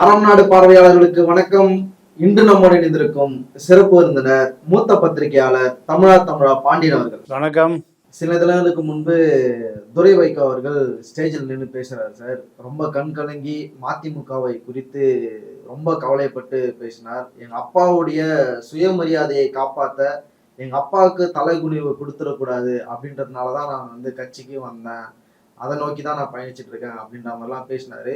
அறம் நாடு பார்வையாளர்களுக்கு வணக்கம். இன்று நம்முடன் இணைந்திருக்கும் சிறப்பு விருந்தினர் மூத்த பத்திரிகையாளர் தமிழா பாண்டியன் அவர்கள். வணக்கம். சில தினங்களுக்கு முன்பு துரை வைகோ அவர்கள் ஸ்டேஜில் நின்று பேசுறாரு சார். ரொம்ப கண் கலங்கி மதிமுகவை குறித்து ரொம்ப கவலைப்பட்டு பேசினார். எங்க அப்பாவுடைய சுயமரியாதையை காப்பாற்ற எங்க அப்பாவுக்கு தலைகுனிவு கொடுத்துடக்கூடாது அப்படின்றதுனாலதான் நான் கட்சிக்கு வந்தேன், அதை நோக்கிதான் நான் பயணிச்சுட்டு இருக்கேன் அப்படின்ற மாதிரிலாம் பேசினாரு.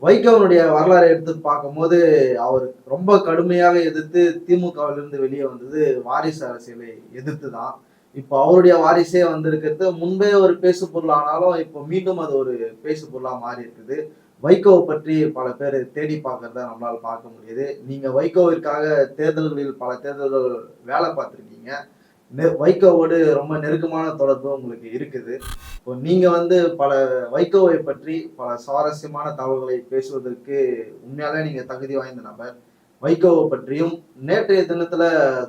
வைகோவனுடைய வரலாறை எடுத்து பார்க்கும்போது அவர் ரொம்ப கடுமையாக எதிர்த்து திமுகவிலிருந்து வெளியே வந்தது வாரிசு அரசியலை எதிர்த்து தான். இப்போ அவருடைய வாரிசே வந்திருக்கிறது முன்பே ஒரு பேசு பொருளானாலும் இப்போ மீண்டும் அது ஒரு பேசு பொருளா மாறி இருக்குது. வைகோவை பற்றி பல பேர் தேடி பார்க்கறத நம்மளால பார்க்க முடியுது. நீங்க வைகோவிற்காக தேர்தல்களில் பல தேர்தல்கள் வேலை பார்த்துருக்கீங்க. வைகோவோடு ரொம்ப நெருக்கமான தொடர்பு உங்களுக்கு இருக்குது. இப்போ நீங்க பல வைகோவை பற்றி பல சுவாரஸ்யமான தகவல்களை பேசுவதற்கு உண்மையாலே நீங்க தகுதி வாய்ந்த நபர். வைகோவை பற்றியும் நேற்றைய தினத்துல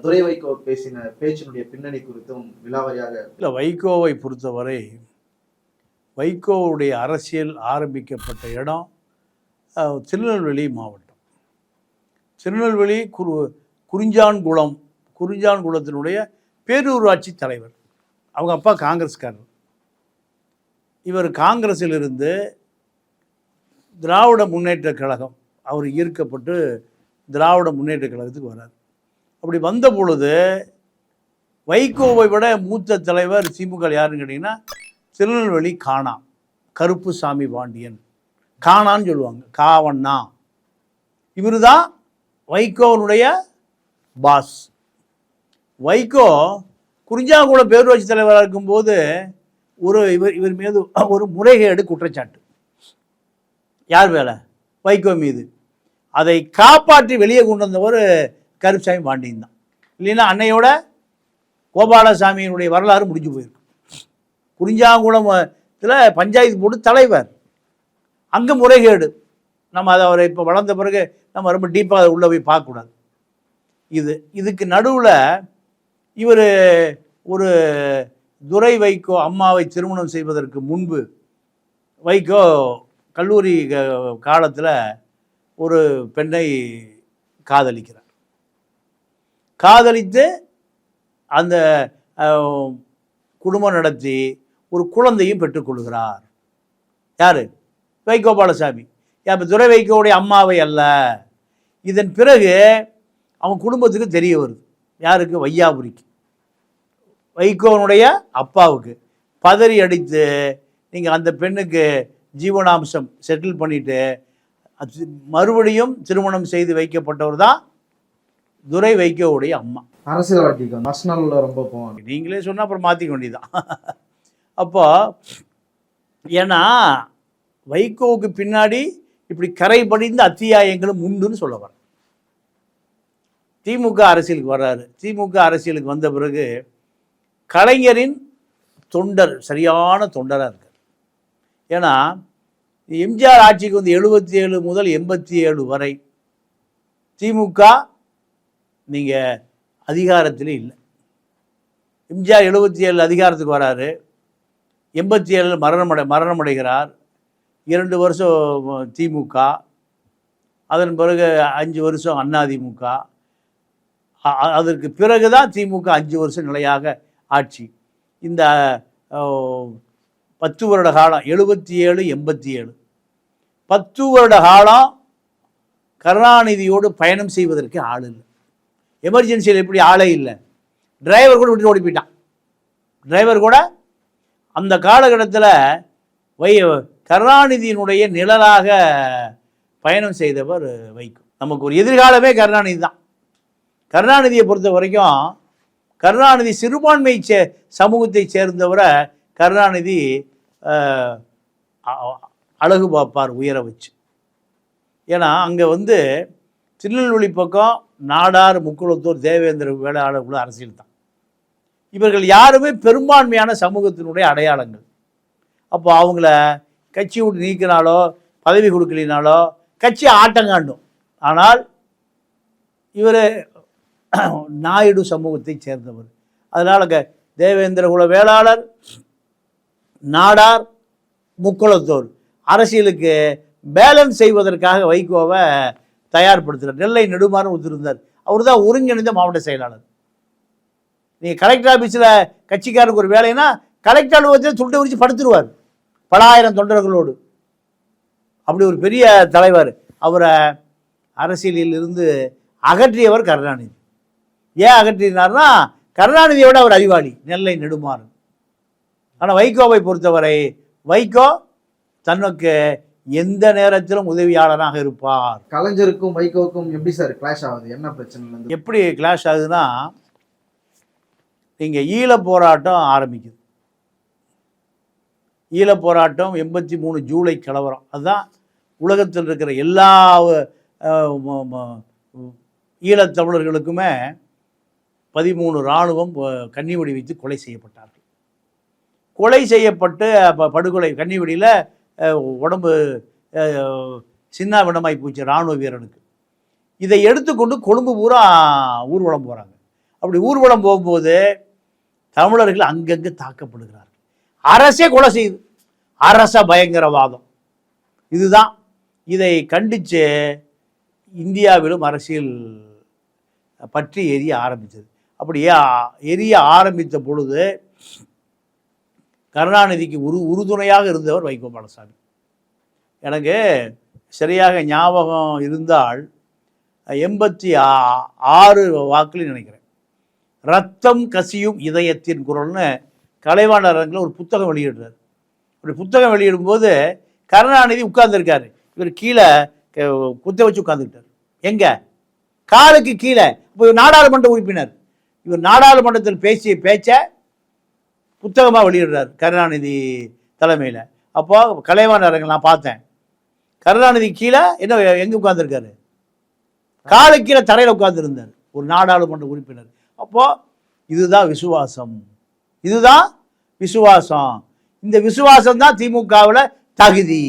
துரை வைகோ பேசின பேச்சினுடைய பின்னணி குறித்தும் விலாவரியாக. இல்லை, வைகோவை பொறுத்தவரை வைகோவுடைய அரசியல் ஆரம்பிக்கப்பட்ட இடம் திருநெல்வேலி மாவட்டம். திருநெல்வேலி குறிஞ்சான்குளத்தினுடைய பேரூராட்சி தலைவர். அவங்க அப்பா காங்கிரஸ்காரர். இவர் காங்கிரஸில் இருந்து திராவிட முன்னேற்ற கழகம், அவர் ஈர்க்கப்பட்டு திராவிட முன்னேற்ற கழகத்துக்கு வரார். அப்படி வந்த பொழுது வைகோவை விட மூத்த தலைவர் திமுக யாருன்னு கேட்டிங்கன்னா திருநெல்வேலி காணா கருப்புசாமி பாண்டியன், காணான்னு சொல்லுவாங்க, காவண்ணா. இவர் தான் வைகோவனுடைய பாஸ். வைகோ குறிஞ்சாங்குளம் பேரூராட்சி தலைவராக இருக்கும்போது இவர் மீது ஒரு முறைகேடு குற்றச்சாட்டு. யார் மேலே? வைகோ மீது. அதை காப்பாற்றி வெளியே கொண்டு வந்தவர் கருப்புசாமி பாண்டியன் தான். இல்லைன்னா அன்னையோட கோபாலசாமியினுடைய வரலாறு முடிஞ்சு போயிருக்கு. குறிஞ்சாங்குளத்தில் பஞ்சாயத்து போர்டு தலைவர், அங்கே முறைகேடு. நம்ம அதை அவரை இப்போ வளர்ந்த பிறகு நம்ம ரொம்ப டீப்பாக அதை உள்ளே போய் பார்க்கக்கூடாது. இதுக்கு நடுவில் இவர் ஒரு துரை வைகோ அம்மாவை திருமணம் செய்வதற்கு முன்பு வைகோ கல்லூரி காலத்தில் ஒரு பெண்ணை காதலிக்கிறார். காதலித்து அந்த குடும்பம் நடத்தி ஒரு குழந்தையும் பெற்றுக்கொள்கிறார். யார்? வைகோபாலசாமி. இப்போ துரை வைகோவுடைய அம்மாவை அல்ல. இதன் பிறகு அவன் குடும்பத்துக்கு தெரிய வருது. யாருக்கு? வையாபுரிக்கு, வைகோவனுடைய அப்பாவுக்கு. பதறி அடித்து நீங்கள் அந்த பெண்ணுக்கு ஜீவனாம்சம் செட்டில் பண்ணிவிட்டு மறுபடியும் திருமணம் செய்து வைக்கப்பட்டவர் தான் துரை வைகோவுடைய அம்மா. அரசியல்வாதிக்கு நர்ஷனலில் ரொம்ப போவாங்க. நீங்களே சொன்னால் அப்புறம் மாற்றிக்க வேண்டியதான். அப்போ ஏன்னா வைகோவுக்கு பின்னாடி இப்படி கரை படிந்த அத்தியாயங்களும் உண்டுன்னு சொல்ல வர. திமுக அரசியலுக்கு வர்றாரு. திமுக அரசியலுக்கு வந்த பிறகு கலைஞரின் தொண்டர், சரியான தொண்டராக இருக்கார். ஏன்னா எம்ஜிஆர் ஆட்சிக்கு 77 முதல் 87 வரை திமுக நீங்கள் அதிகாரத்தில் இல்லை. எம்ஜிஆர் 77 அதிகாரத்துக்கு வராரு. 87 மரணமடைகிறார். 2 வருஷம் திமுக, அதன் பிறகு 5 வருஷம் அதிமுக. அதற்கு பிறகு தான் திமுக 5 வருஷம் நிலையாக ஆட்சி. இந்த 10 வருட காலம் 77 87 10 வருட காலம் கருணாநிதியோடு பயணம் செய்வதற்கு ஆள் இல்லை. எமர்ஜென்சியில் எப்படி ஆளே இல்லை. டிரைவர் கூட விட்டு ஓடி போயிட்டான். டிரைவர் கூட அந்த காலகட்டத்தில் கருணாநிதியினுடைய நிழலாக பயணம் செய்தவர் வைகோ. நமக்கு ஒரு எதிர்காலமே கருணாநிதி தான். கருணாநிதியை பொறுத்த வரைக்கும் கருணாநிதி சிறுபான்மை சமூகத்தை சேர்ந்தவரை கருணாநிதி அழகு பார்ப்பார் உயர வச்சு. ஏன்னா அங்கே திருநெல்வேலி பக்கம் நாடார், முக்குளத்தூர், தேவேந்திர வேளாளர்கள அரசியல் தான். இவர்கள் யாருமே பெரும்பான்மையான சமூகத்தினுடைய அடையாளங்கள். அப்போ அவங்கள கட்சி விட்டு நீக்கினாலோ பதவி கொடுக்கலினாலோ கட்சி ஆட்டங்காண்டும். ஆனால் இவர் நாயுடு சமூகத்தை சேர்ந்தவர். அதனால் தேவேந்திர குல வேளாளர், நாடார், முக்குளத்தோர் அரசியலுக்கு பேலன்ஸ் செய்வதற்காக வைகோவை தயார்படுத்துகிறார். நெல்லை நெடுமாறன் ஒருத்தர் அவர் தான் ஒருங்கிணைந்த மாவட்ட செயலாளர். நீங்கள் கலெக்டர் ஆஃபீஸில் கட்சிக்காரருக்கு ஒரு வேலைன்னா கலெக்டர் அலுவலகத்தில் துண்டை உரிச்சு படுத்துருவார் பல ஆயிரம் தொண்டர்களோடு. அப்படி ஒரு பெரிய தலைவர். அவரை அரசியலில் இருந்து அகற்றியவர் கருணாநிதி. ஏன் அகற்றினார்னா கருணாநிதியோட அவர் அறிவாளி நெல்லை நெடுமாறன். ஆனால் வைகோவை பொறுத்தவரை வைகோ தனக்கு எந்த நேரத்திலும் உதவியாளராக இருப்பார். கலைஞருக்கும் வைகோவுக்கும் எப்படி சார் கிளாஷ் ஆகுது? என்ன பிரச்சனை? எப்படி கிளாஷ் ஆகுதுன்னா, இங்கே ஈழப் போராட்டம் ஆரம்பிக்குது. ஈழப் போராட்டம் 83 ஜூலை கலவரம். அதுதான் உலகத்தில் இருக்கிற எல்லா ஈழத்தமிழர்களுக்குமே 13 இராணுவம் கன்னிவெடி வைத்து கொலை செய்யப்பட்டார்கள். கொலை செய்யப்பட்டு படுகொலை கன்னிவெடியில் உடம்பு சின்னாபின்னமாகி போச்சு இராணுவ வீரனுக்கு. இதை எடுத்துக்கொண்டு கொழும்பு பூரா ஊர்வலம் போகிறாங்க. அப்படி ஊர்வலம் போகும்போது தமிழர்கள் அங்கங்கே தாக்கப்படுகிறார்கள். அரசே கொலை செய்யுது. அரச பயங்கரவாதம் இதுதான். இதை கண்டித்து இந்தியாவிலும் அரசியல் பற்றி எரிய ஆரம்பித்தது. அப்படியே எரிய ஆரம்பித்த பொழுது கருணாநிதிக்கு உறுதுணையாக இருந்தவர் வைகோ பாலசாமி. எனக்கு சரியாக ஞாபகம் இருந்தால் 86 வாக்கில் நினைக்கிறேன். ரத்தம் கசியும் இதயத்தின் குரல்னு கலைவாணர் அரங்கில் ஒரு புத்தகம் வெளியிடுறார். அப்படி புத்தகம் வெளியிடும்போது கருணாநிதி உட்கார்ந்துருக்காரு. இவர் கீழே குத்த வச்சு உட்கார்ந்துக்கிட்டார். எங்க காலுக்கு கீழே. இப்போ நாடாளுமன்ற உறுப்பினர். இவர் நாடாளுமன்றத்தில் பேசிய பேச்சை புத்தகமாக வெளியிடுறார் கருணாநிதி தலைமையில். அப்போ கலைவாணர் அரங்கில் நான் பார்த்தேன். கருணாநிதி கீழே என்ன எங்கே உட்கார்ந்துருக்காரு? காலு கீழே தரையில் உட்கார்ந்துருந்தார் ஒரு நாடாளுமன்ற உறுப்பினர். அப்போது இதுதான் விசுவாசம். இதுதான் விசுவாசம். இந்த விசுவாசம் தான் திமுகவில் தகுதி.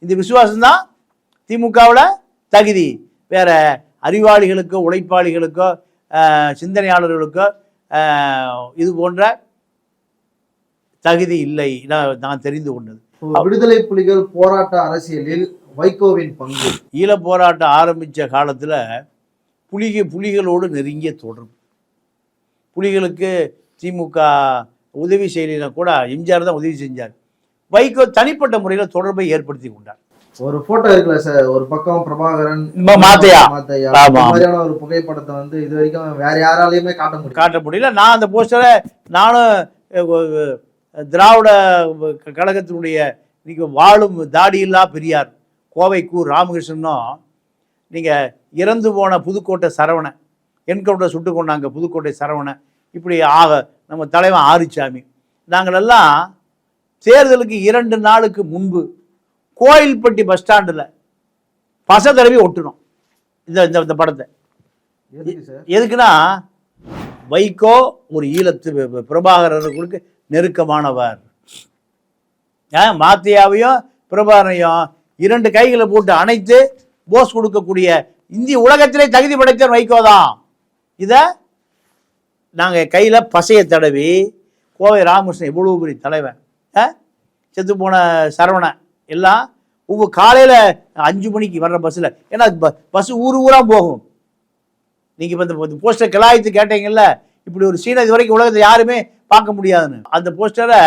இந்த விசுவாசம் தான் திமுகவில் தகுதி. வேற அறிவாளிகளுக்கோ உழைப்பாளிகளுக்கோ சிந்தனையாளர்களுக்கோ இது போன்ற தகுதி இல்லை. நான் தெரிந்து கொண்டது. விடுதலை புலிகள் போராட்ட அரசியலில் வைகோவின் பங்கு. ஈழ போராட்டம் ஆரம்பித்த காலத்தில் புலிகளோடு நெருங்கிய தொடர்பு. புலிகளுக்கு திமுக உதவி செய்யலைன்னா கூட எம்ஜிஆர் தான் உதவி செஞ்சார். வைகோ தனிப்பட்ட முறையில் தொடர்பை ஏற்படுத்தி கொண்டார். ஒரு போட்டோ இருக்குல்ல சார், ஒரு பக்கம் பிரபாகரன் மாத்தையா மாதிரியான ஒரு புகைப்படத்தை வந்து இது வரைக்கும் வேற யாராலையுமே காட்ட முடியல. நான் அந்த போஸ்டரை நானும் திராவிட கழகத்தினுடைய இன்னைக்கு வாழும் தாடியில்லா பெரியார் கோவை கு ராமகிருஷ்ணனும் நீங்கள் இறந்து போன புதுக்கோட்டை சரவணன் என்கவுண்டர் சுட்டு கொண்டாங்க புதுக்கோட்டை சரவணன், இப்படி நம்ம தலைவன் ஆறுசாமி, நாங்களெல்லாம் தேர்தலுக்கு 2 நாளுக்கு முன்பு கோயில்பட்டி பஸ் ஸ்டாண்டில் பச தடவி ஒட்டணும் இந்த படத்தை. எதுக்குன்னா வைகோ ஒரு ஈழத்து பிரபாகரனுக்கு நெருக்கமானவர். மாத்தியாவையும் பிரபாகரனையும் 2 கைகளை போட்டு அணைத்து போஸ் கொடுக்கக்கூடிய இந்திய உலகத்திலே தகுதி படைத்தவர் வைகோ தான். இதை நாங்கள் கையில் பசையை தடவி கோவை ராமகிருஷ்ணன் இவ்வளோ பெரிய தலைவன், செத்து போன சரவணன் எல்லாம் ஒவ்வொரு காலையில் 5 மணிக்கு வர்ற பஸ்ஸில், ஏன்னா பஸ் ஊராக போகும். நீங்கள் இப்போ இந்த போஸ்டர் கிளாயத்து கேட்டீங்கல்ல, இப்படி ஒரு சீனை இது வரைக்கும் உலகத்தை யாருமே பார்க்க முடியாதுன்னு. அந்த போஸ்டரை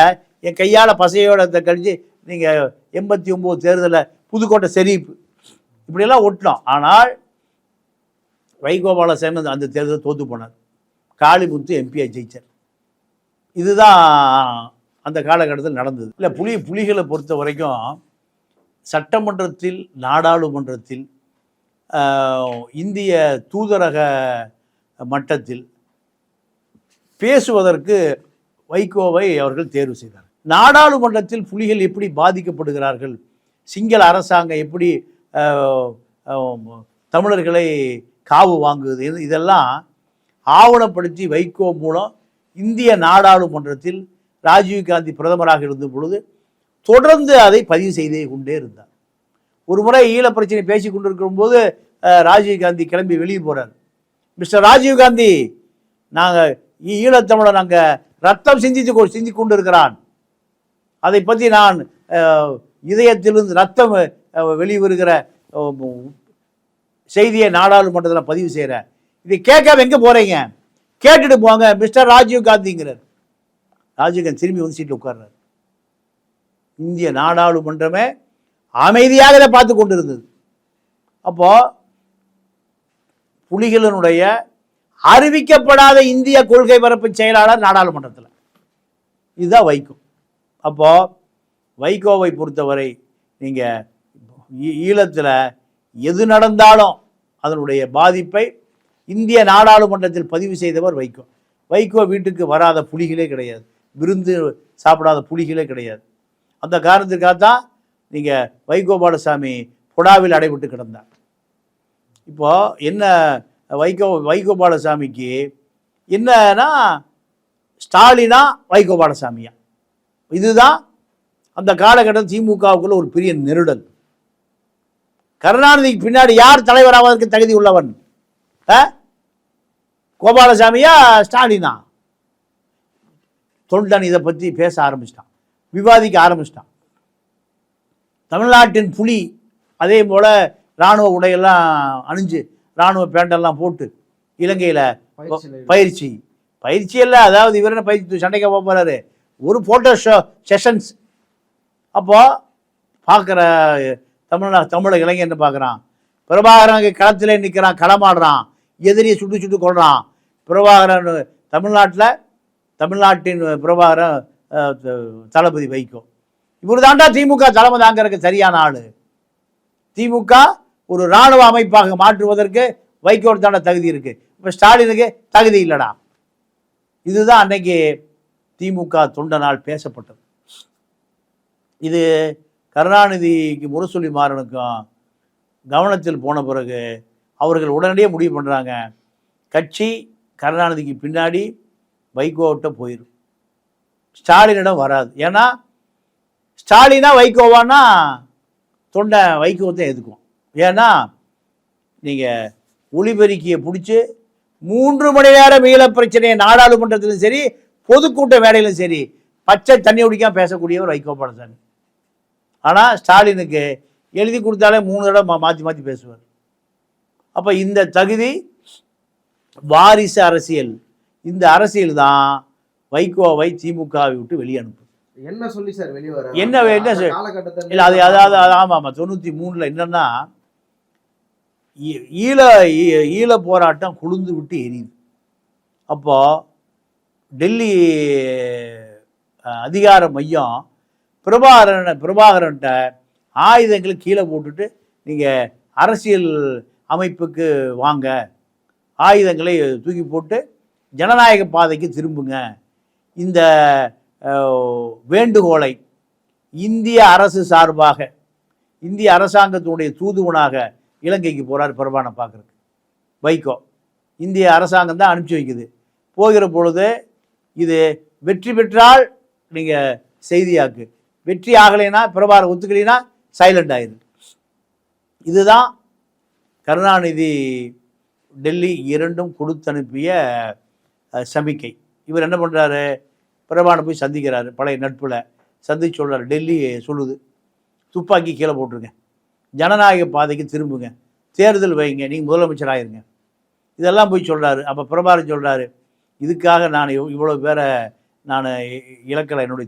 என் கையால் பசையோட கழிச்சு நீங்கள் 89 தேர்தலில் புதுக்கோட்டை செரீப்பு இப்படியெல்லாம் ஒட்டினோம். ஆனால் வைகோபாலசாமி அந்த தேர்தலில் தோற்று போனார். காளிமுத்து எம்பியை ஜெயிச்சார். இதுதான் அந்த காலகட்டத்தில் நடந்தது. இல்லை புலிகளை பொறுத்த வரைக்கும் சட்டமன்றத்தில் நாடாளுமன்றத்தில் இந்திய தூதரக மட்டத்தில் பேசுவதற்கு வைகோவை அவர்கள் தேர்வு செய்தார். நாடாளுமன்றத்தில் புலிகள் எப்படி பாதிக்கப்படுகிறார்கள், சிங்கள அரசாங்கம் எப்படி தமிழர்களை காவு வாங்குவது, இதெல்லாம் ஆவணப்படுத்தி வைகோ மூலம் இந்திய நாடாளுமன்றத்தில் ராஜீவ்காந்தி பிரதமராக இருந்த பொழுது தொடர்ந்து அதை பதிவு செய்தே கொண்டே இருந்தார். ஒரு முறை ஈழ பிரச்சனை பேசி கொண்டிருக்கும் போது ராஜீவ்காந்தி கிளம்பி வெளியே போகிறார். மிஸ்டர் ராஜீவ்காந்தி, நாங்கள் ஈழத்தமிழர் நாங்கள் ரத்தம் சிந்தி கொண்டு இருக்கிறான், அதை பற்றி நான் இதயத்திலிருந்து ரத்தம் வெளிவருகிற செய்தியை நாடாளுமன்றத்தில் பதிவு செய்கிற இதை கேட்காம எங்கே போகிறீங்க? கேட்டுட்டு போங்க மிஸ்டர் ராஜீவ் காந்திங்கிறார். ராஜீவ் காந்தி திரும்பி வந்து சீட்டில் உட்கார்றாரு. இந்திய நாடாளுமன்றமே அமைதியாக இதை பார்த்து கொண்டு இருந்தது. அப்போ புலிகளினுடைய அறிவிக்கப்படாத இந்திய கொள்கை பரப்பு செயலாளர் நாடாளுமன்றத்தில், இதுதான் வைகோ. அப்போ வைகோவை பொறுத்தவரை நீங்கள் ஈழத்தில் எது நடந்தாலும் அதனுடைய பாதிப்பை இந்திய நாடாளுமன்றத்தில் பதிவு செய்தவர் வைகோ. வைகோ வீட்டுக்கு வராத புலிகளே கிடையாது, விருந்து சாப்பிடாத புலிகளே கிடையாது. அந்த காரணத்திற்காகத்தான் நீங்கள் வைகோபாலசாமி புடாவில் அடைபட்டு கிடந்தார். இப்போ என்ன வைகோபாலசாமிக்கு என்னன்னா ஸ்டாலினா வைகோபாலசாமியா, இதுதான் அந்த காலகட்டம் திமுகவுக்குள்ள ஒரு பெரிய நெருடல். கருணாநிதிக்கு பின்னாடி யார் தலைவராவதற்கு தகுதி உள்ளவன்? கோபாலசாமியா ஸ்டாலினா? தொண்டன் இதை பற்றி பேச ஆரம்பிச்சிட்டான், விவாதிக்க ஆரம்பிச்சிட்டான். தமிழ்நாட்டின் புலி அதே போல் இராணுவ உடையெல்லாம் அணிஞ்சு இராணுவ பேண்டெல்லாம் போட்டு இலங்கையில் பயிற்சி இல்லை, அதாவது இவர் என்ன பயிற்சி சண்டைக்கு போகிறாரு, ஒரு ஃபோட்டோ செஷன்ஸ். அப்போது பார்க்குற தமிழக இளைஞர் என்ன பார்க்குறான்? பிரபாகரன் களத்தில் நிற்கிறான், களமாடுறான், எதிரியை சுட்டு கொள்றான். பிரபாகரன் தமிழ்நாட்டின் பிரபாகரன் தளபதி வைகோ. இவர் தாண்டா திமுக தலைமை தாங்கிறதுக்கு சரியான ஆள். திமுக ஒரு இராணுவ அமைப்பாக மாற்றுவதற்கு வைகோ தாண்ட தகுதி இருக்குது. இப்போ ஸ்டாலினுக்கு தகுதி இல்லைடா. இதுதான் அன்னைக்கு திமுக தொண்டனால் பேசப்பட்டது. இது கருணாநிதிக்கு முரசொலி மாறனுக்கும் கவனத்தில் போன பிறகு அவர்கள் உடனடியே முடிவு பண்ணுறாங்க, கட்சி கருணாநிதிக்கு பின்னாடி வைகோவிட்ட போயிடும், ஸ்டாலினிடம் வராது. ஏன்னா ஸ்டாலினா வைகோவானா தொண்டை வைகோத்தை எதுக்கும். ஏன்னா நீங்கள் ஒளிபெருக்கியை பிடிச்சி 3 மணி நேரம் ஈழ பிரச்சனையை நாடாளுமன்றத்திலும் சரி பொதுக்கூட்ட வேலையிலும் சரி பச்சை தண்ணி குடிக்காம பேசக்கூடியவர் வைகோபாலசாமி. ஆனால் ஸ்டாலினுக்கு எழுதி கொடுத்தாலே 3 தடவை மாற்றி பேசுவார். அப்போ இந்த தகுதி வாரிசு அரசியல், இந்த அரசியல் தான் வைகோவை திமுகவை விட்டு வெளியே அனுப்புது. என்ன சொல்லி சார் வெளியே வர என்ன இல்லை அது அதாவது ஆமாம் 93 என்னன்னா ஈழ போராட்டம் குளிர்ந்து விட்டு எரியுது. அப்போ டெல்லி அதிகார மையம் பிரபாகரன்ட்ட ஆயுதங்களை கீழே போட்டுட்டு நீங்கள் அரசியல் அமைப்புக்கு வாங்க, ஆயுதங்களை தூக்கி போட்டு ஜனநாயக பாதைக்கு திரும்புங்க, இந்த வேண்டுகோளை இந்திய அரசு சார்பாக இந்திய அரசாங்கத்தினுடைய தூதுவனாக இலங்கைக்கு போகிறார் பிரபானை பார்க்குறதுக்கு வைகோ. இந்திய அரசாங்கம் தான் அனுப்பிச்சி வைக்குது. போகிற பொழுது இது வெற்றி பெற்றால் நீங்கள் செய்தியாக்கு, வெற்றி ஆகலைன்னா பிரபாகரன் ஒத்துக்கலைன்னா சைலண்ட் ஆயிரு. இதுதான் கருணாநிதி டெல்லி இரண்டும் கொடுத்தனுப்பிய சமிக்கை. இவர் என்ன பண்ணுறாரு, பிரபானை போய் சந்திக்கிறாரு, பழைய நட்பில் சந்திச்சு சொல்கிறார், டெல்லி சொல்லுது துப்பாக்கி கீழே போட்டுருங்க, ஜனநாயக பாதைக்கு திரும்புங்க, தேர்தல் வைங்க, நீங்கள் முதலமைச்சராகிருங்க, இதெல்லாம் போய் சொல்கிறாரு. அப்போ பிரபாகரன் சொல்கிறாரு, இதுக்காக நான் இவ்வளோ பேரை நான் இழக்கலை, என்னுடைய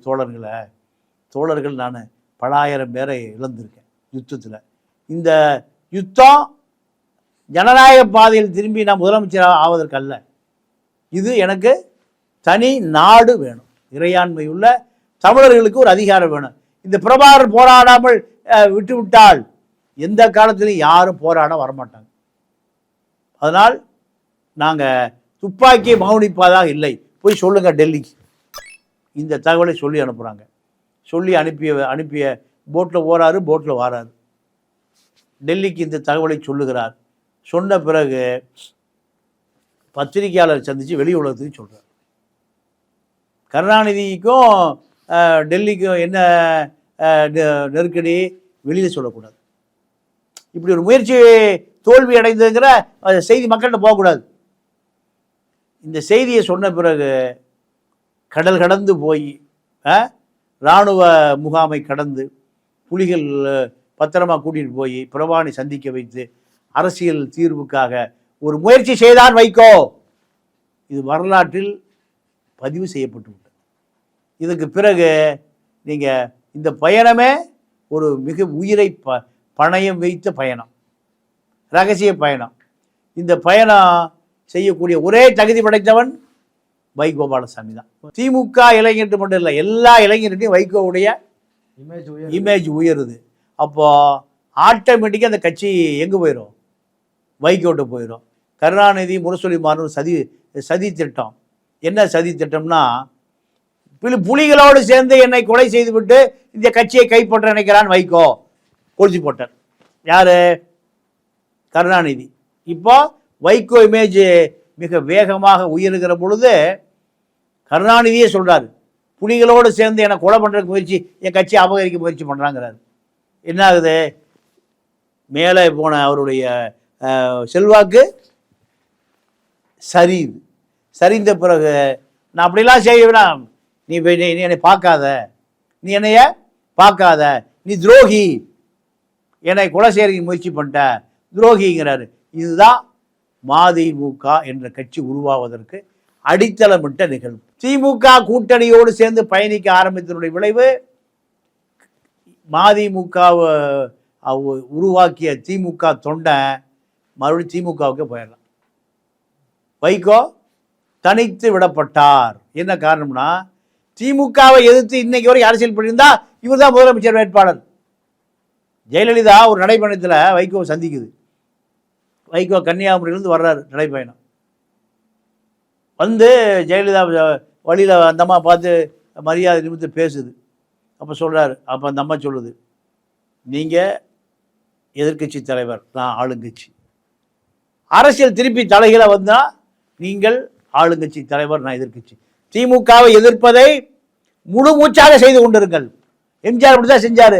தோழர்கள் நான் பல ஆயிரம் பேரை இழந்திருக்கேன் யுத்தத்தில். இந்த யுத்தம் ஜனநாயக பாதையில் திரும்பி நான் முதலமைச்சர் ஆவதற்கு அல்ல, இது எனக்கு தனி நாடு வேணும், இறையாண்மை உள்ள தமிழர்களுக்கு ஒரு அதிகாரம் வேணும். இந்த பிரபாகரன் போராடாமல் விட்டுவிட்டால் எந்த காலத்திலையும் யாரும் போராட வரமாட்டாங்க. அதனால் நாங்கள் துப்பாக்கியை மௌனிப்பதாக இல்லை, போய் சொல்லுங்க டெல்லிக்கு. இந்த தகவலை சொல்லி அனுப்புகிறாங்க. சொல்லி அனுப்பிய போட்டில் போட்டில் வாராரு. டெல்லிக்கு இந்த தகவலை சொல்லுகிறார். சொன்ன பிறகு பத்திரிகையாளர் சந்தித்து வெளி உலகத்துக்கு சொல்கிறார். கருணாநிதிக்கும் டெல்லிக்கும் என்ன நெருக்கடி, வெளியில் சொல்லக்கூடாது. இப்படி ஒரு முயற்சி தோல்வி அடைந்ததுங்கிற செய்தி மக்கள்கிட்ட போகக்கூடாது. இந்த செய்தியை சொன்ன பிறகு கடல் கடந்து போய் இராணுவ முகாமை கடந்து புலிகள் பத்திரமா கூட்டிகிட்டு போய் பிரபானை சந்திக்க வைத்து அரசியல் தீர்வுக்காக ஒரு முயற்சி செய்தான் வைகோ. இது வரலாற்றில் பதிவு செய்யப்பட்டு விட்டது. இதுக்கு பிறகு நீங்கள் இந்த பயணமே ஒரு மிக உயிரை பணயம் வைத்த பயணம், ரகசிய பயணம். இந்த பயணம் செய்யக்கூடிய ஒரே தகுதி படைத்தவன் வைகோபாலசாமி தான். திமுக இளைஞர்கள் மட்டும் இல்லை, எல்லா இளைஞருக்கும் வைகோவுடைய இமேஜ் உயருது. அப்போது ஆட்டோமேட்டிக்காக அந்த கட்சி எங்கே போயிடும்? வைகோட்ட போயிடும். கருணாநிதி முரசொலி மாறும் சதி திட்டம். என்ன சதி திட்டம்னா, புலிகளோடு சேர்ந்து என்னை கொலை செய்துவிட்டு இந்த கட்சியை கைப்பற்ற நினைக்கிறான் வைகோ. கொளுத்தி போட்டார் யாரு? கருணாநிதி. இப்போ வைகோ இமேஜ் மிக வேகமாக உயர்கிற பொழுது கருணாநிதியே சொல்றாரு, புலிகளோடு சேர்ந்து என்னை கொலை பண்ணுறதுக்கு முயற்சி, என் கட்சியை அபகரிக்க முயற்சி பண்ணுறாங்கிறாரு. என்ன ஆகுது? மேலே போன அவருடைய செல்வாக்கு சரியுது. சரிந்த பிறகு நான் அப்படிலாம் செய்வேனா, நீ என்னை பார்க்காத, நீ என்னைய பார்க்காத, நீ துரோகி, என்னை கொலை செய்யறதுக்கு முயற்சி பண்ணிட்ட, துரோகிங்கிறாரு. இதுதான் மதிமுக என்ற கட்சி உருவாவதற்கு அடித்தளமிட்ட நிகழ்வு. திமுக கூட்டணியோடு சேர்ந்து பயணிக்க ஆரம்பித்தனுடைய விளைவு, மதிமுகவை உருவாக்கிய திமுக தொண்டை மறுபடியும் திமுகவுக்கு போயிடலாம். வைகோ தனித்து விடப்பட்டார். என்ன காரணம்னா, திமுகவை எதிர்த்து இன்னைக்கு வரைக்கும் அரசியல் பண்ணியிருந்தா இவர் தான் முதலமைச்சர் வேட்பாளர். ஜெயலலிதா ஒரு நடைபயணத்தில் வைகோ சந்திக்குது. வைகோ கன்னியாகுமரியிலேருந்து வர்றாரு நடைபயணம். வந்து ஜெயலலிதா வழியில் அந்த அம்மா பார்த்து மரியாதை நிமித்து பேசுது. அப்போ சொல்கிறாரு, அப்போ அந்த அம்மா சொல்லுது, நீங்கள் எதிர்க்கட்சி தலைவர், நான் ஆளுங்கட்சி. அரசியல் திருப்பி தலைகளை வந்தால் நீங்கள் ஆளுங்கட்சி தலைவர், நான் எதிர்க்கட்சி. திமுகவை எதிர்ப்பதை முழு மூச்சாக செய்து கொண்டிருங்கள். எம்ஜிஆர் அப்படி தான் செஞ்சார்.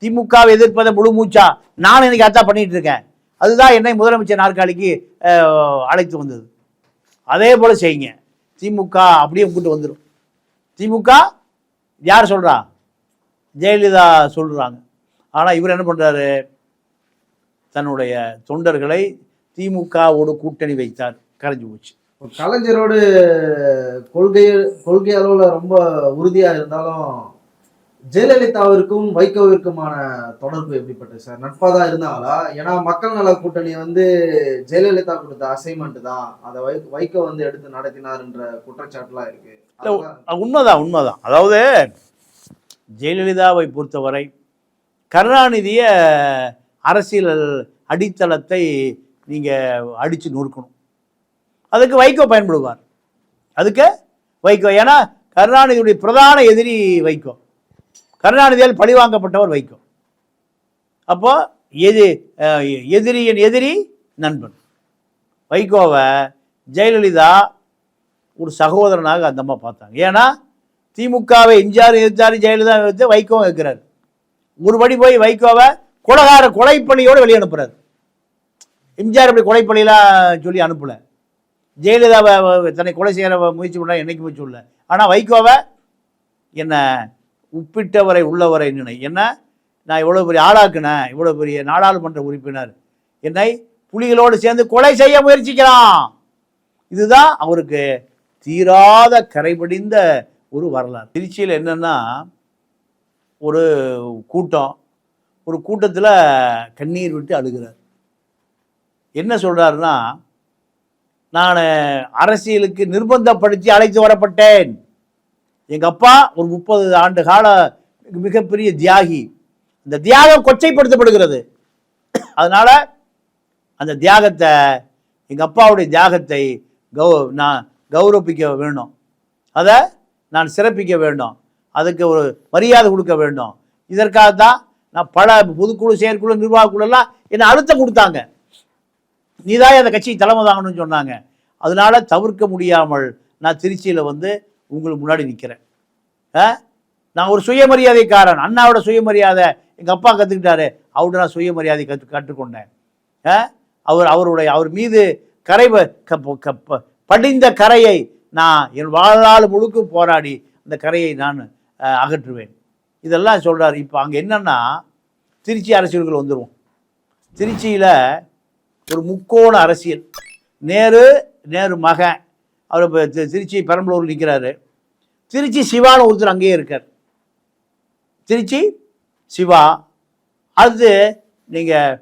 திமுகவை எதிர்ப்பதை முழு மூச்சா நான் இன்னைக்கு அதான் பண்ணிட்டு இருக்கேன். அதுதான் என்னை முதலமைச்சர் நாற்காலிக்கு அழைத்து வந்தது. அதே போல் செய்யுங்க. திமுக அப்படியே கூட்டு வந்துடும். திமுக யார் சொல்கிறா? ஜெயலலிதா சொல்கிறாங்க. ஆனால் இவர் என்ன பண்ணுறாரு? தன்னுடைய தொண்டர்களை திமுகவோடு கூட்டணி வைத்தார். கரைஞ்சு போச்சு. கலைஞரோடு கொள்கை அளவில் ரொம்ப உறுதியாக இருந்தாலும் ஜெயலலிதாவிற்கும் வைகோவிற்குமான தொடர்பு எப்படிப்பட்டது சார்? நட்பாக தான் இருந்தாங்களா? ஏன்னா மக்கள் நல கூட்டணி ஜெயலலிதா கொடுத்த அசைன்மெண்ட் தான், அதை வைகோ எடுத்து நடத்தினார் என்ற குற்றச்சாட்டுலாம் இருக்கு. உண்மைதான். அதாவது ஜெயலலிதாவை பொறுத்தவரை கருணாநிதிய அரசியல் அடித்தளத்தை நீங்கள் அடித்து நொறுக்கணும். அதுக்கு வைகோ பயன்படுவார். அதுக்கு வைகோ, ஏன்னா கருணாநிதியுடைய பிரதான எதிரி வைகோ. கருணாநிதியால் பழிவாங்கப்பட்டவர் வைகோ. அப்போ எதிரியின் எதிரி நண்பன். வைகோவை ஜெயலலிதா ஒரு சகோதரனாக அந்த அம்மா பார்த்தாங்க. ஏன்னா திமுகவை எம்ஜிஆர் எதிர்த்தாரு, ஜெயலலிதா எதிர்த்து வைகோவை இருக்கிறார். ஒருபடி போய் வைகோவை கொலைப்பள்ளியோடு வெளியே அனுப்புறாரு. எம்ஜிஆர் இப்படி கொலைப்பள்ளியெல்லாம் சொல்லி அனுப்பலை. ஜெயலலிதாவை தன்னை கொலை செய்கிற முயற்சி பண்ண என்னைக்கு முயற்சி இல்லை. ஆனால் வைகோவை என்ன உப்பிட்டவரை உள்ளவரை நினை, என்ன நான் இவ்வளோ பெரிய ஆளாக்குனேன், இவ்வளோ பெரிய நாடாளுமன்ற உறுப்பினர், என்னை புலிகளோடு சேர்ந்து கொலை செய்ய முயற்சிக்கிறான். இதுதான் அவருக்கு தீராத கரைபடிந்த ஒரு வரலாறு. திருச்சியில் என்னென்னா, ஒரு கூட்டத்தில் கண்ணீர் விட்டு அழுகிறார். என்ன சொல்கிறாருன்னா, நான் அரசியலுக்கு நிர்பந்தப்படுத்தி அழைத்து வரப்பட்டேன். எங்கள் அப்பா ஒரு 30 ஆண்டு கால மிகப்பெரிய தியாகி. அந்த தியாகம் கொச்சைப்படுத்தப்படுகிறது. அதனால் அந்த தியாகத்தை, எங்கள் அப்பாவுடைய தியாகத்தை நான் கௌரவிக்க வேண்டும், அதை நான் சிறப்பிக்க வேண்டும், அதுக்கு ஒரு மரியாதை கொடுக்க வேண்டும். இதற்காகத்தான் நான் பல பொதுக்குழு, செயற்குழு, நிர்வாகக்குழுலாம் என்னை அழுத்தம் கொடுத்தாங்க. நீதான் அந்த கட்சி தலைமை தாங்கணும்னு சொன்னாங்க. அதனால தவிர்க்க முடியாமல் நான் திருச்சியில் உங்களுக்கு முன்னாடி நிற்கிறேன். நான் ஒரு சுயமரியாதைக்காரன். அண்ணாவோட சுயமரியாதை எங்கள் அப்பா கற்றுக்கிட்டாரு, அவரோட நான் சுயமரியாதை கற்றுக்கொண்டேன். அவர் மீது கரை படிந்த கரையை நான் என் வாழ்நாள் முழுக்க போராடி அந்த கரையை நான் அகற்றுவேன். இதெல்லாம் சொல்கிறார். இப்போ அங்கே என்னென்னா, திருச்சி அரசியலுக்குள்ள வந்துடுவோம். திருச்சியில் ஒரு முக்கோண அரசியல். நேரு மகன் அவர் இப்போ திருச்சி பெரம்பலூர் நிற்கிறாரு. திருச்சி சிவான்னு ஒருத்தர் அங்கேயே இருக்கார். திருச்சி சிவா. அடுத்து நீங்கள்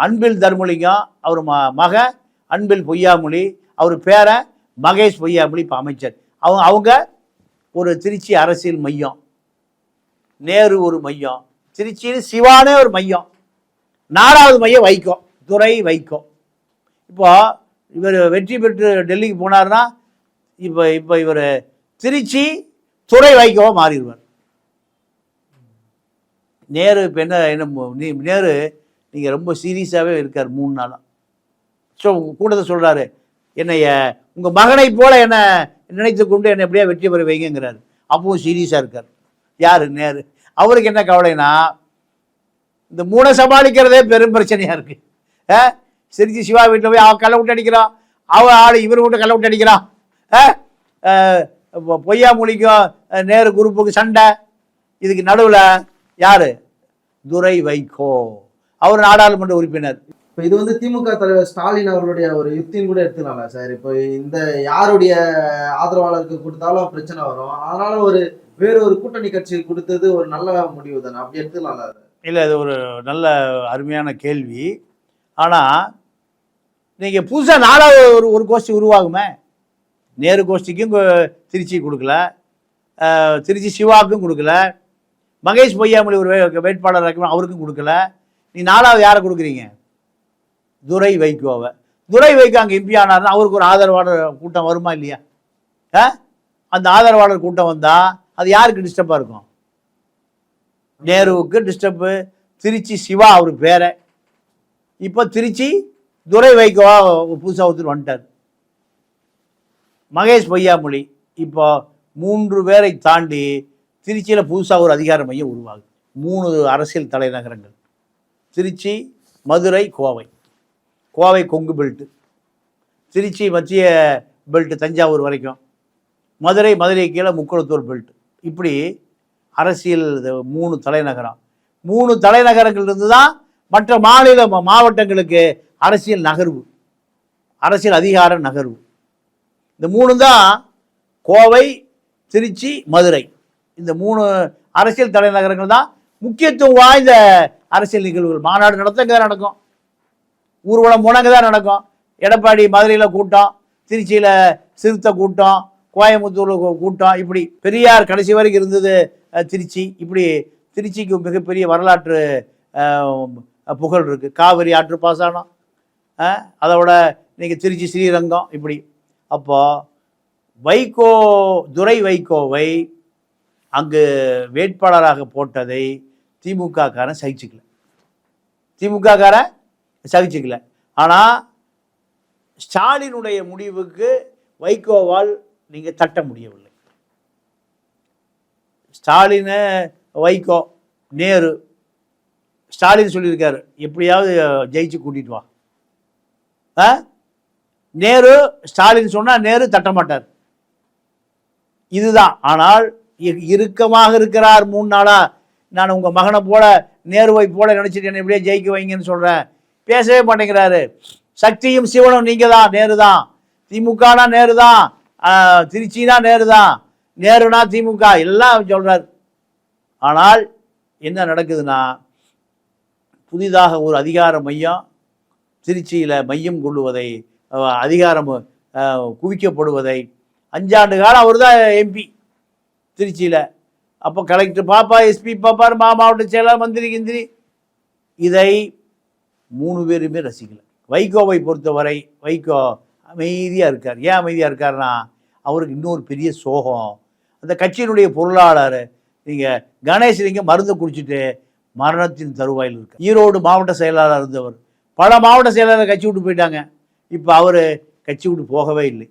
அன்பில் தர்மலிங்கம், அவர் மக அன்பில் பொய்யாமொழி, அவர் பேரன் மகேஷ் பொய்யாமொழி இப்போ அமைச்சர். அவங்க ஒரு திருச்சி அரசியல் மையம். நேரு ஒரு மையம், திருச்சியில் சிவானே ஒரு மையம், 4வது மையம் வைகோ, துரை வைகோ. இப்போ இவர் வெற்றி பெற்று டெல்லிக்கு போனார்னா இப்போ இவர் திருச்சி துரை வைகோவா மாறிடுவார். நேரு இப்போ நேரு நீங்கள் ரொம்ப சீரியஸாகவே இருக்கார் 3 நாளாக. ஸோ கூட்டத்தை சொல்கிறாரு, என்னைய உங்கள் மகனை போல என்னை நினைத்து கொண்டு என்னை எப்படியா வெற்றி பெற வைங்கிறாரு. அப்பவும் சீரியஸாக இருக்கார். யார்? நேரு. அவருக்கு என்ன கவலைனா, இந்த 3 சமாளிக்கிறதே பெரும் பிரச்சனையாக இருக்குது. திருச்சி சிவா வீட்டில் போய் அவன் கள்ள விட்டு அடிக்கிறான், அவன் ஆள் இவர் விட்டு கள்ள விட்டு அடிக்கிறான். பொய்யாமொழிக்கும் நேரு குரூப்புக்கு சண்டை. இதுக்கு நடுவில் யார்? துரை வைகோ. அவர் நாடாளுமன்ற உறுப்பினர். இப்போ இது வந்து திமுக தலைவர் ஸ்டாலின் அவர்களுடைய ஒரு யுக்தின்னு கூட எடுத்துக்கலாம்ல சார்? இப்போ இந்த யாருடைய ஆதரவாளருக்கு கொடுத்தாலும் பிரச்சனை வரும், அதனால வேறு ஒரு கூட்டணி கட்சி கொடுத்தது ஒரு நல்ல முடிவு தானே, அப்படி எடுத்துக்கலாம்ல? இல்லை, அது ஒரு நல்ல அருமையான கேள்வி. ஆனால் நீங்கள் புதுசாக 4வது ஒரு கோஷ்டி உருவாகுமே. நேரு கோஷ்டிக்கும் திருச்சி கொடுக்கல, திருச்சி சிவாவுக்கும் கொடுக்கல, மகேஷ் பொய்யாமொழி ஒரு வேட்பாளர் அவருக்கும் கொடுக்கல. நீ 4வது யாரை கொடுக்குறீங்க? துரை வைகோவை. துரை வைகோ அங்கே எம்பி ஆனார்னா அவருக்கு ஒரு ஆதரவாளர் கூட்டம் வருமா இல்லையா? அந்த ஆதரவாளர் கூட்டம் வந்தால் அது யாருக்கு டிஸ்டர்பாக இருக்கும்? நேருவுக்கு டிஸ்டர்பு. திருச்சி சிவா அவர் பேரை. இப்போ திருச்சி துரை வைகோவா புதுசாக ஒருத்தர் வந்துட்டார். மகேஷ் பொய்யாமொழி. இப்போ 3 பேரை தாண்டி திருச்சியில் புதுசாக ஒரு அதிகார மையம் உருவாகுது. 3 அரசியல் தலைநகரங்கள்: திருச்சி, மதுரை, கோவை. கோவை கொங்கு பெல்ட்டு, திருச்சி மத்திய பெல்ட்டு தஞ்சாவூர் வரைக்கும், மதுரை கீழே முக்குளத்தூர் பெல்ட். இப்படி அரசியல் 3 தலைநகரம். 3 தலைநகரங்கள்லேருந்து தான் மற்ற மாவட்டங்களுக்கு அரசியல் நகர்வு, அரசியல் அதிகார நகர்வு. இந்த 3 தான் கோவை, திருச்சி, மதுரை. இந்த 3 அரசியல் தலைநகரங்கள் தான் முக்கியத்துவம் வாய்ந்த அரசியல் நிகழ்வுகள். மாநாடு நடத்த இங்கே தான் நடக்கும், ஊர்வலம் போனால் இங்கே தான் நடக்கும். எடப்பாடி மதுரையில் கூட்டம், திருச்சியில் சிறுத்தை கூட்டம், கோயம்புத்தூரில் கூட்டம். இப்படி பெரியார் கடைசி வரைக்கும் இருந்தது திருச்சி. இப்படி திருச்சிக்கு மிகப்பெரிய வரலாற்று புகழ் இருக்குது. காவிரி ஆற்று பாசனம், அதோட இன்றைக்கி திருச்சி ஸ்ரீரங்கம். இப்படி அப்போது துரை வைகோவை அங்கு வேட்பாளராக போட்டதை திமுககாரன் சகிச்சுக்கல. ஆனால் ஸ்டாலினுடைய முடிவுக்கு வைகோவால் நீங்கள் தட்ட முடியவில்லை. ஸ்டாலின், வைகோ, நேரு. ஸ்டாலின் சொல்லியிருக்காரு, எப்படியாவது ஜெயிச்சு கூட்டிட்டு வா. நேரு ஸ்டாலின் சொன்னால் நேரு தட்ட மாட்டார். இதுதான். ஆனால் இறுக்கமாக இருக்கிறார் 3 நாளாக. நான் உங்கள் மகனை போல நேருவை போல நினச்சிட்டு என்னை எப்படியே ஜெயிக்க வைங்கன்னு சொல்கிறேன். பேசவே மாட்டேங்கிறாரு. சக்தியும் சிவனும் நீங்கள் தான், நேரு தான். திமுகனா நேரு தான், திருச்சினா நேரு தான், நேருனா திமுக, எல்லாம் சொல்கிறார். ஆனால் என்ன நடக்குதுன்னா, புதிதாக ஒரு அதிகார மையம் திருச்சியில் மையம் கொள்ளுவதை, அதிகாரம் குவிக்கப்படுவதை, 5 ஆண்டு காலம் அவர் தான் எம்பி திருச்சியில். அப்போ கலெக்டர் பாப்பா, எஸ்பி பாப்பார், மாவட்ட செயலாளர், மந்திரி கிந்திரி. இதை 3 பேருமே ரசிக்கல. வைகோவை பொறுத்தவரை வைகோ அமைதியாக இருக்கார். ஏன் அமைதியாக இருக்காருன்னா, அவருக்கு இன்னொரு பெரிய சோகம். அந்த கட்சியினுடைய பொருளாளர் நீங்கள் கணேசலிங்கம் மருந்து குடிச்சிட்டு மரணத்தின் தருவாயில் இருக்கார். ஈரோடு மாவட்ட செயலாளர் இருந்தவர். பல மாவட்ட செயலாளர் கட்சி விட்டு போயிட்டாங்க. இப்போ அவர் கட்சி விட்டு போகவே இல்லை.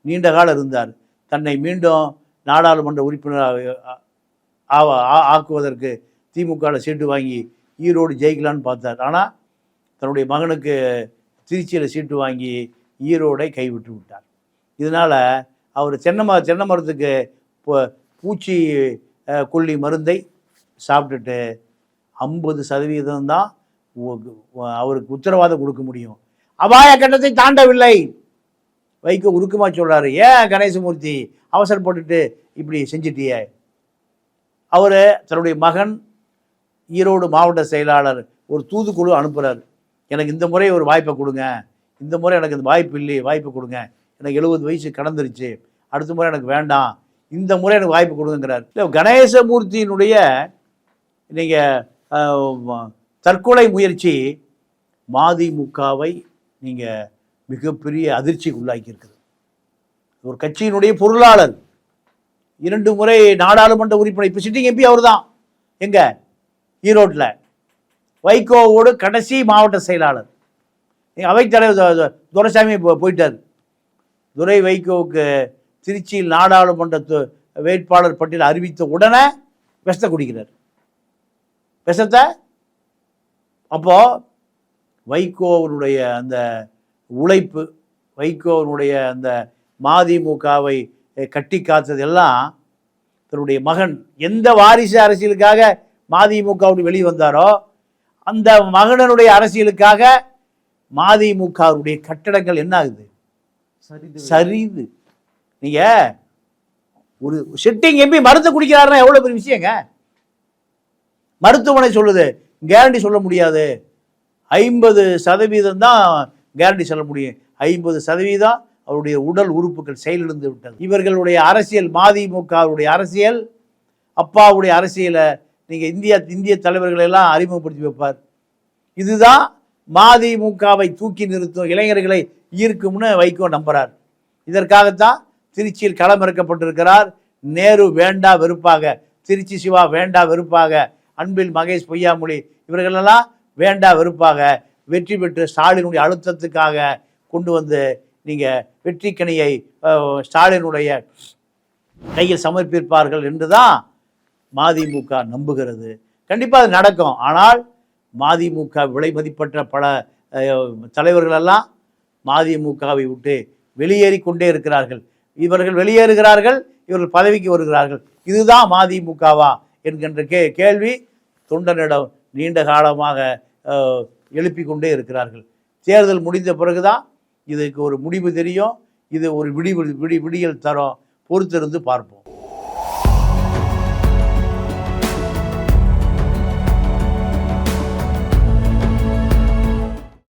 நீண்ட காலம் இருந்தார். தன்னை மீண்டும் நாடாளுமன்ற உறுப்பினராக ஆக்குவதற்கு திமுகவில் சீட்டு வாங்கி ஈரோடு ஜெயிக்கலான்னு பார்த்தார். ஆனால் தன்னுடைய மகனுக்கு திருச்சியில் சீட்டு வாங்கி ஈரோடை கைவிட்டு விட்டார். இதனால் அவர் தென்னை மரத்துக்கு பூச்சி கொல்லி மருந்தை சாப்பிட்டுட்டு 50% தான் அவருக்கு உத்தரவாதம் கொடுக்க முடியும். அபாய கட்டத்தை தாண்டவில்லை. வைகோ உருக்கமாக சொல்கிறாரு, ஏன் கணேசமூர்த்தி அவசரப்பட்டுட்டு இப்படி செஞ்சிட்டியே. அவர் தன்னுடைய மகன் ஈரோடு மாவட்ட செயலாளர் ஒரு தூதுக்குழு அனுப்புகிறார். எனக்கு இந்த முறை ஒரு வாய்ப்பை கொடுங்க, இந்த முறை எனக்கு இந்த வாய்ப்பு இல்லை, வாய்ப்பு கொடுங்க, எனக்கு 70 வயசு கடந்துருச்சு, அடுத்த முறை எனக்கு வேண்டாம், இந்த முறை எனக்கு வாய்ப்பு கொடுங்கிறார். இல்லை, கணேசமூர்த்தியினுடைய நீங்கள் தற்கொலை முயற்சி மதிமுகவை நீங்கள் மிகப்பெரிய அதிர்ச்சிக்கு உள்ளாக்கியிருக்குது. ஒரு கட்சியினுடைய பொருளாளர், 2 முறை நாடாளுமன்ற உறுப்பினர், இப்போ சிட்டிங் எம்பி அவர் தான். எங்க ஈரோட்டில் வைகோவோடு கடைசி மாவட்ட செயலாளர். அவைத்தலைவர் துரைசாமி போயிட்டார். துரை வைகோவுக்கு திருச்சியில் நாடாளுமன்ற வேட்பாளர் பட்டியல் அறிவித்த உடனே விஷத்தை குடிக்கிறார். விஷத்தை அப்போ வைகோவனுடைய அந்த உழைப்பு, வைகோவனுடைய அந்த மதிமுகவை கட்டி காத்தது எல்லாம் தன்னுடைய மகன் எந்த வாரிசு அரசியலுக்காக மதிமுகவுடைய வெளியே வந்தாரோ அந்த மகனுடைய அரசியலுக்காக மதிமுகவுடைய கட்டடங்கள் என்ன ஆகுது? சரிது. நீங்க ஒரு சிட்டிங் எம்பி மருந்து குடிக்கிறாருன்னா எவ்வளவு பெரிய விஷயங்க. மருத்துவமனை சொல்லுது, கேரண்டி சொல்ல முடியாது. 50% தான் கேரண்டி சொல்ல முடியும். 50% அவருடைய உடல் உறுப்புகள் செயலிழந்து விட்டது. இவர்களுடைய அரசியல், மதிமுகவுடைய அரசியல், அப்பாவுடைய அரசியலை நீங்கள் இந்திய தலைவர்கள் எல்லாம் அறிமுகப்படுத்தி வைப்பார். இதுதான் மதிமுகவை தூக்கி நிறுத்தும், இளைஞர்களை ஈர்க்கும்னு வைகோ நம்புறார். இதற்காகத்தான் திருச்சியில் களமிறக்கப்பட்டிருக்கிறார். நேரு வேண்டா வெறுப்பாக, திருச்சி சிவா வேண்டா வெறுப்பாக, அன்பில் மகேஷ் பொய்யாமொழி இவர்களெல்லாம் வேண்டா வெறுப்பாக வெற்றி பெற்று ஸ்டாலினுடைய அழுத்தத்துக்காக கொண்டு வந்து நீங்கள் வெற்றிக்கனியை ஸ்டாலினுடைய கையில் சமர்ப்பிப்பார்கள் என்று தான் மதிமுக நம்புகிறது. கண்டிப்பாக அது நடக்கும். ஆனால் மதிமுக விலை மதிப்பற்ற பல தலைவர்களெல்லாம் மதிமுகவை விட்டு வெளியேறி கொண்டே இருக்கிறார்கள். இவர்கள் வெளியேறுகிறார்கள், இவர்கள் பதவிக்கு வருகிறார்கள். இதுதான் மதிமுகவா என்கின்ற கேள்வி தொண்டனிடம் நீண்ட காலமாக எழுப்பி கொண்டே இருக்கிறார்கள். தேர்தல் முடிந்த பிறகுதான் இதுக்கு ஒரு முடிவு தெரியும். இது ஒரு விடியல் தரும். பொறுத்திருந்து பார்ப்போம்.